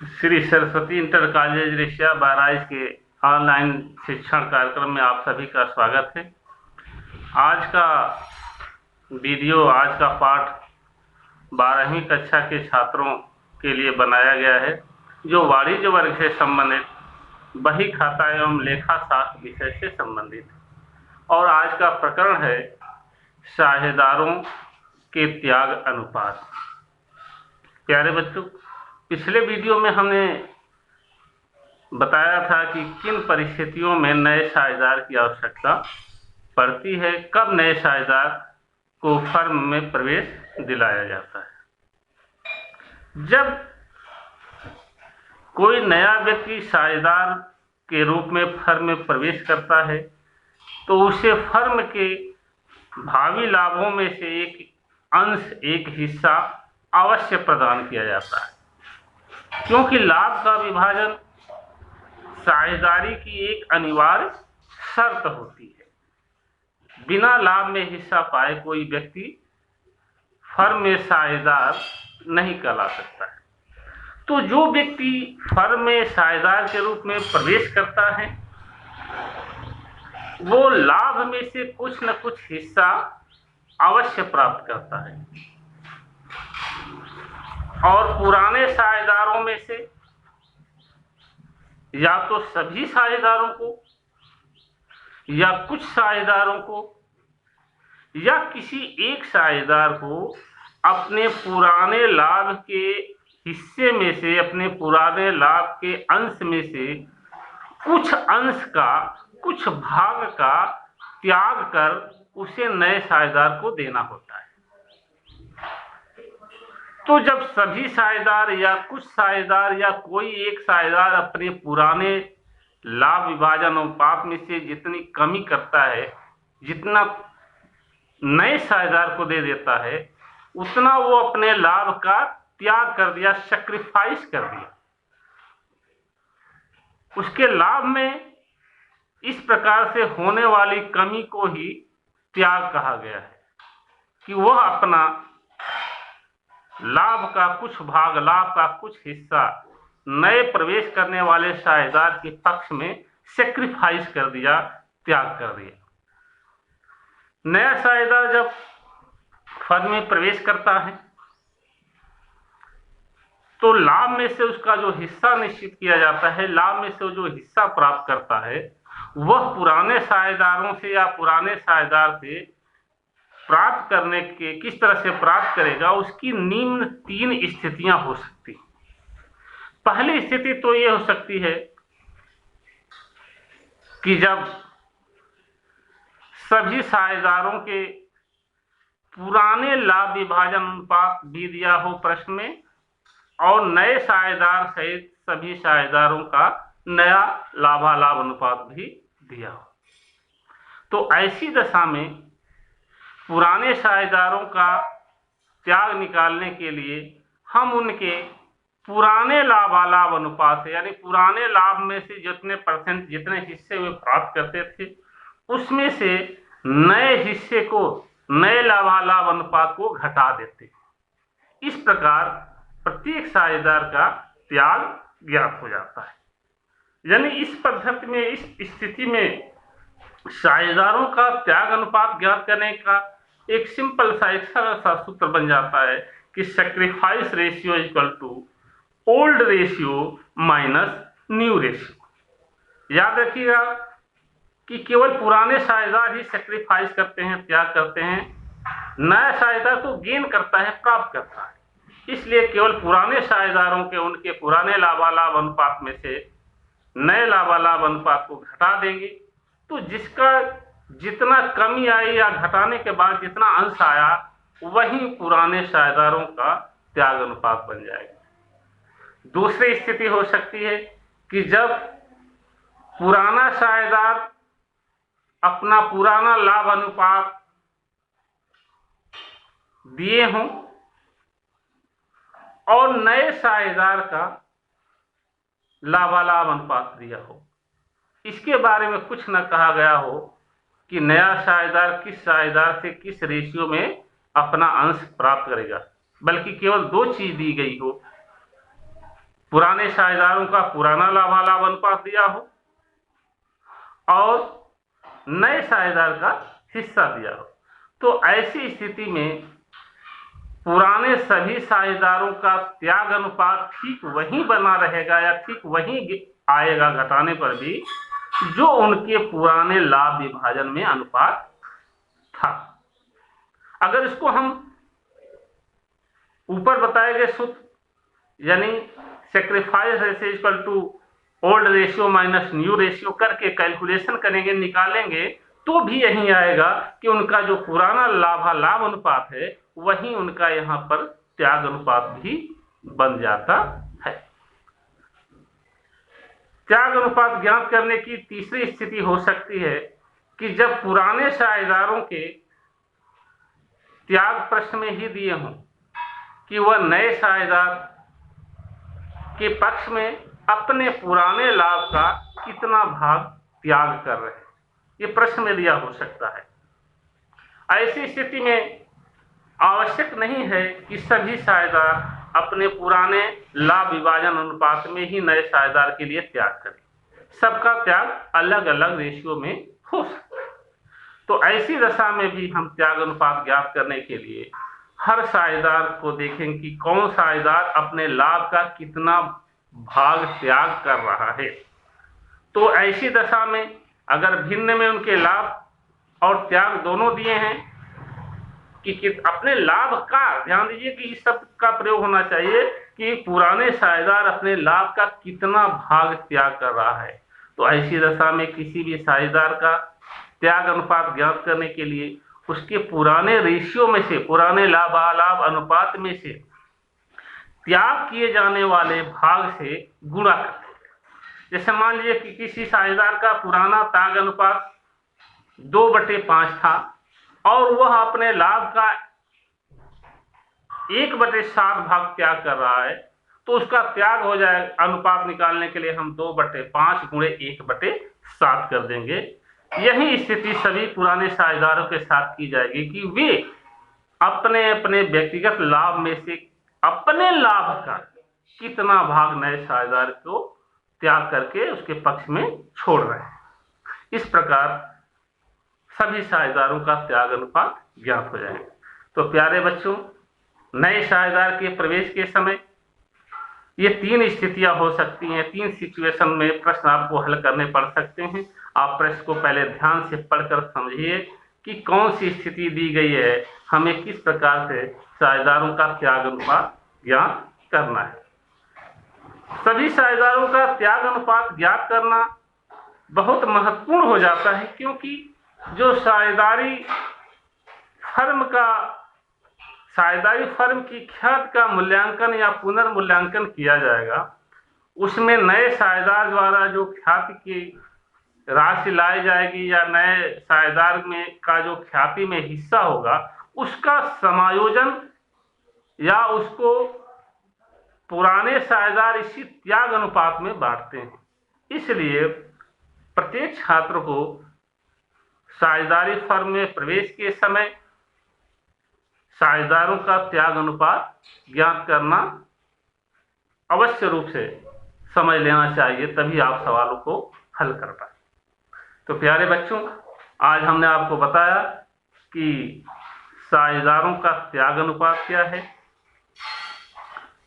Shri Saraswati inter college रिशिया Bahraich के online शिक्षण कार्यक्रम में आप सभी का स्वागत है। आज का आज का पाठ 12वीं कक्षा के छात्रों के लिए बनाया गया है, जो वाणिज्य वर्ग से संबंधित बही खाता एवं लेखा शास्त्र विषय से संबंधित है। और आज का प्रकरण है साझेदारों के त्याग अनुपात। प्यारे बच्चों, पिछले वीडियो में हमने बताया था कि किन परिस्थितियों में नए साझेदार की आवश्यकता पड़ती है, कब नए साझेदार को फर्म में प्रवेश दिलाया जाता है। जब कोई नया व्यक्ति साझेदार के रूप में फर्म में प्रवेश करता है तो उसे फर्म के भावी लाभों में से एक अंश, एक हिस्सा अवश्य प्रदान किया जाता है, क्योंकि लाभ का विभाजन साझेदारी की एक अनिवार्य शर्त होती है। बिना लाभ में हिस्सा पाए कोई व्यक्ति फर्म में साझेदार नहीं कहला सकता है। तो जो व्यक्ति फर्म में साझेदार के रूप में प्रवेश करता है वो लाभ में से कुछ न कुछ हिस्सा अवश्य प्राप्त करता है, और पुराने साझेदारों में से या तो सभी साझेदारों को या कुछ साझेदारों को या किसी एक साझेदार को अपने पुराने लाभ के हिस्से में से, अपने पुराने लाभ के अंश में से कुछ अंश का, कुछ भाग का त्याग कर उसे नए साझेदार को देना होता है। तो जब सभी साझेदार या कुछ साझेदार या कोई एक साझेदार अपने पुराने लाभ विभाजन अनुपात में से जितनी कमी करता है, जितना नए साझेदार को दे देता है, उतना वो अपने लाभ का त्याग कर दिया, सैक्रिफाइस कर दिया। उसके लाभ में इस प्रकार से होने वाली कमी को ही त्याग कहा गया है कि वह अपना लाभ का कुछ भाग, लाभ का कुछ हिस्सा नए प्रवेश करने वाले साझेदार के पक्ष में सैक्रिफाइस कर दिया, त्याग कर दिया। नया साझेदार जब फर्म में प्रवेश करता है तो लाभ में से उसका जो हिस्सा निश्चित किया जाता है, लाभ में से जो हिस्सा प्राप्त करता है वह पुराने साझेदारों से या पुराने साझेदार से प्राप्त करने के किस तरह से प्राप्त करेगा, उसकी निम्न 3 स्थितियां हो सकती। पहली स्थिति तो ये हो सकती है कि जब सभी साझेदारों के पुराने लाभ विभाजन अनुपात भी दिया हो प्रश्न में, और नए साझेदार सहित सभी साझेदारों का नया लाभालाभ अनुपात भी दिया हो। तो ऐसी दशा में पुराने साझेदारों का त्याग निकालने के लिए हम उनके पुराने लाभालाभ अनुपात से, यानी पुराने लाभ में से जितने परसेंट, जितने हिस्से वे प्राप्त करते थे, उसमें से नए हिस्से को, नए लाभालाभ अनुपात को घटा देते। इस प्रकार प्रत्येक साझेदार का त्याग ज्ञात हो जाता है। यानी इस पद्धति में, इस स्थिति में साझेदारों का त्याग अनुपात ज्ञात करने का एक सिंपल सा, एक सरल सा सूत्र बन जाता है कि sacrifice ratio equal to old ratio minus new ratio. याद रखिएगा कि केवल पुराने साझेदार ही सैक्रिफाइस करते हैं, त्याग करते हैं। नया साझेदार तो गेन करता है, प्राप्त करता है। इसलिए केवल पुराने साझेदारों के, उनके पुराने लाभालाभ अनुपात में से नए लाभालाभ अनुपात को घटा देंगे, तो जिसका जितना कमी आई या घटाने के बाद जितना अंश आया वही पुराने साझेदारों का त्याग अनुपात बन जाएगा। दूसरी स्थिति हो सकती है कि जब पुराना साझेदार अपना पुराना लाभ अनुपात दिए हों और नए साझेदार का लाभालाभ अनुपात दिया हो, इसके बारे में कुछ न कहा गया हो कि नया साझेदार किस साझेदार से किस रेशियो में अपना अंश प्राप्त करेगा, बल्कि केवल 2 चीज दी गई हो पुराने साझेदारों का पुराना लाभालाभ अनुपात दिया हो और नए साझेदार का हिस्सा दिया हो, तो ऐसी स्थिति में पुराने सभी साझेदारों का त्याग अनुपात ठीक वही बना रहेगा या ठीक वही आएगा घटाने पर भी जो उनके पुराने लाभ विभाजन में अनुपात था। अगर इसको हम ऊपर बताए गए सूत्र यानी sacrifice ratio equal to old ratio minus new ratio करके कैलकुलेशन करेंगे, निकालेंगे, तो भी यही आएगा कि उनका जो पुराना लाभालाभ अनुपात है वही उनका यहाँ पर त्याग अनुपात भी बन जाता है। त्याग अनुपात ज्ञात करने की तीसरी स्थिति हो सकती है कि जब पुराने साझेदारों के त्याग प्रश्न में ही दिए हों कि वह नए साझेदार के पक्ष में अपने पुराने लाभ का कितना भाग त्याग कर रहे हैं, ये प्रश्न में दिया हो सकता है। ऐसी स्थिति में आवश्यक नहीं है कि सभी साझेदार अपने पुराने लाभ विभाजन अनुपात में ही नए साझेदार के लिए त्याग करें, सबका त्याग अलग अलग रेशियो में हो सकता है। तो ऐसी दशा में भी हम त्याग अनुपात ज्ञात करने के लिए हर साझेदार को देखें कि कौन साझेदार अपने लाभ का कितना भाग त्याग कर रहा है। तो ऐसी दशा में अगर भिन्न में उनके लाभ और त्याग दोनों दिए हैं कि अपने लाभ का, ध्यान दीजिए कि इस शब्द का प्रयोग होना चाहिए कि पुराने साझेदार अपने लाभ का कितना भाग त्याग कर रहा है। तो ऐसी दशा में किसी भी साझेदार का त्याग अनुपात ज्ञात करने के लिए उसके पुराने रेशियो में से, पुराने लाभालाभ अनुपात में से त्याग किए जाने वाले भाग से गुणा करते हैं। जैसे मान लीजिए कि किसी साझेदार का पुराना त्याग अनुपात 2/5 था और वह अपने लाभ का 1/7 भाग त्याग कर रहा है, तो उसका त्याग हो जाए अनुपात निकालने के लिए हम 2/5 गुणे 1/7 कर देंगे। यही स्थिति सभी पुराने साझेदारों के साथ की जाएगी कि वे अपने अपने व्यक्तिगत लाभ में से अपने लाभ का कितना भाग नए साझेदार को त्याग करके उसके पक्ष में छोड़ रहे हैं। इस प्रकार सभी साझेदारों का त्याग अनुपात ज्ञात हो जाएगा। तो प्यारे बच्चों, नए साझेदार के प्रवेश के समय ये 3 स्थितियां हो सकती हैं। 3 सिचुएशन में प्रश्न आपको हल करने पड़ सकते हैं। आप प्रश्न को पहले ध्यान से पढ़कर समझिए कि कौन सी स्थिति दी गई है, हमें किस प्रकार से साझेदारों का त्याग अनुपात ज्ञात करना है। सभी साझेदारों का त्याग अनुपात ज्ञात करना बहुत महत्वपूर्ण हो जाता है, क्योंकि जो साझेदारी फर्म की ख्याति का मूल्यांकन या पुनर्मूल्यांकन किया जाएगा, उसमें नए साझेदार द्वारा जो ख्याति की राशि लाई जाएगी या नए साझेदार में का जो ख्याति में हिस्सा होगा, उसका समायोजन या उसको पुराने साझेदार इसी त्याग अनुपात में बांटते हैं। इसलिए प्रत्येक छात्र को साझेदारी फर्म में प्रवेश के समय साझेदारों का त्याग अनुपात ज्ञात करना अवश्य रूप से समझ लेना चाहिए, तभी आप सवालों को हल कर पाए। तो प्यारे बच्चों, आज हमने आपको बताया कि साझेदारों का त्याग अनुपात क्या है,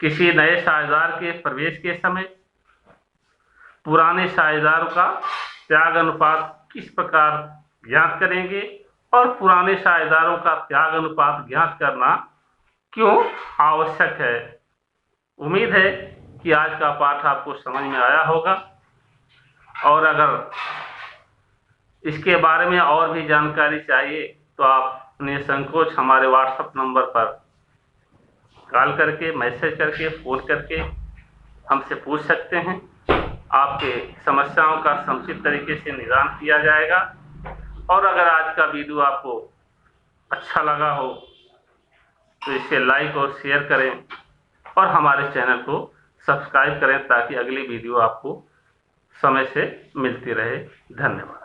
किसी नए साझेदार के प्रवेश के समय पुराने साझेदारों का त्याग अनुपात किस प्रकार ज्ञात करेंगे और पुराने साझेदारों का त्याग अनुपात ज्ञात करना क्यों आवश्यक है। उम्मीद है कि आज का पाठ आपको समझ में आया होगा, और अगर इसके बारे में और भी जानकारी चाहिए तो आप निसंकोच हमारे व्हाट्सएप नंबर पर कॉल करके, मैसेज करके, फ़ोन करके हमसे पूछ सकते हैं। आपके समस्याओं का समुचित तरीके से निदान किया जाएगा। और अगर आज का वीडियो आपको अच्छा लगा हो तो इसे लाइक और शेयर करें और हमारे चैनल को सब्सक्राइब करें, ताकि अगली वीडियो आपको समय से मिलती रहे। धन्यवाद।